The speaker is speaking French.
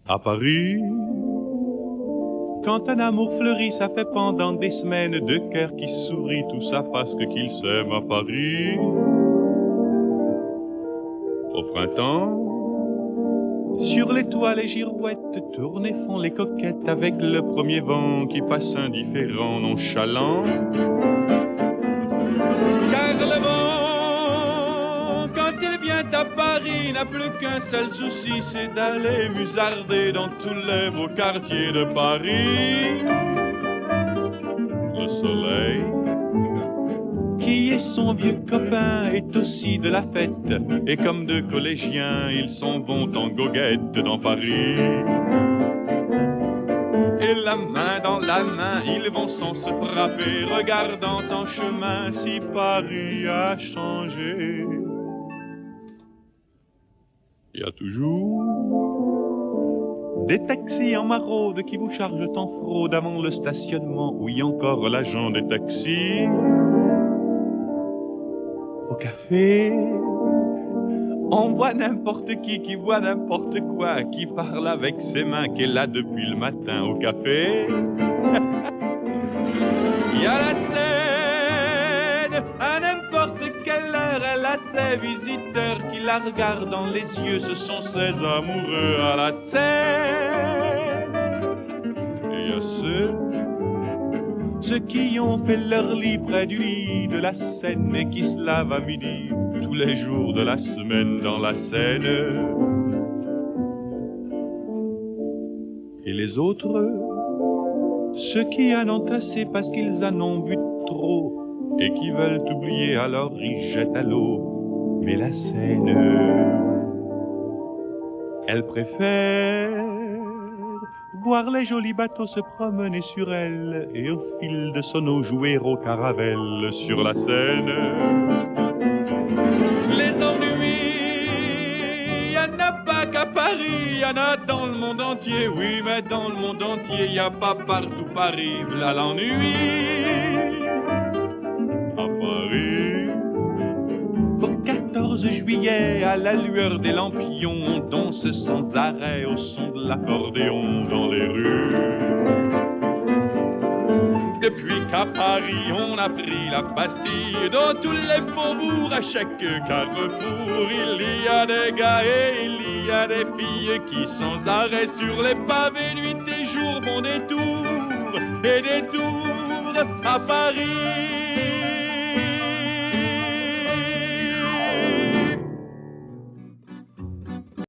À Paris, quand un amour fleurit, ça fait pendant des semaines deux cœurs qui sourient, tout ça parce qu'ils s'aiment à Paris. Au printemps, sur les toits les girouettes tournent et font les coquettes avec le premier vent qui passe indifférent, nonchalant. Car le vent, quand il vient à Paris, n'a plus qu'un seul souci, c'est d'aller musarder dans tous les beaux quartiers de Paris. Le soleil, qui est son vieux copain, est aussi de la fête, et comme deux collégiens, ils s'en vont en goguette dans Paris. Et la main dans la main, ils vont sans se frapper, regardant en chemin si Paris a changé. Il y a toujours des taxis en maraude qui vous chargent en fraude avant le stationnement. Oui, encore l'agent des taxis. Au café, on voit n'importe qui voit n'importe quoi, qui parle avec ses mains, qui est là depuis le matin au café. Il y a la scène, à n'importe quelle heure, elle a ses visiteurs qui la regardent dans les yeux, ce sont ses amoureux à la scène. Et il y a ceux qui ont fait leur lit près du lit de la Seine et qui se lavent à midi tous les jours de la semaine dans la Seine. Et les autres, ceux qui en ont assez parce qu'ils en ont bu trop et qui veulent oublier, alors ils jettent à l'eau. Mais la Seine, elle préfère voir les jolis bateaux se promener sur elle et au fil de son eau jouer au caravelle sur la Seine. Les ennuis, y en a pas qu'à Paris, y en a dans le monde entier. Oui, mais dans le monde entier, y a pas partout Paris, là l'ennui. À Paris, au 14 juillet, à la lueur des lampions, on danse sans arrêt au son de l'accordéon dans les rues. Depuis qu'à Paris on a pris la Bastille, dans tous les faubourgs, à chaque carrefour, il y a des gars et il y a des filles qui sans arrêt sur les pavés, nuit et jour, font des tours et des tours à Paris.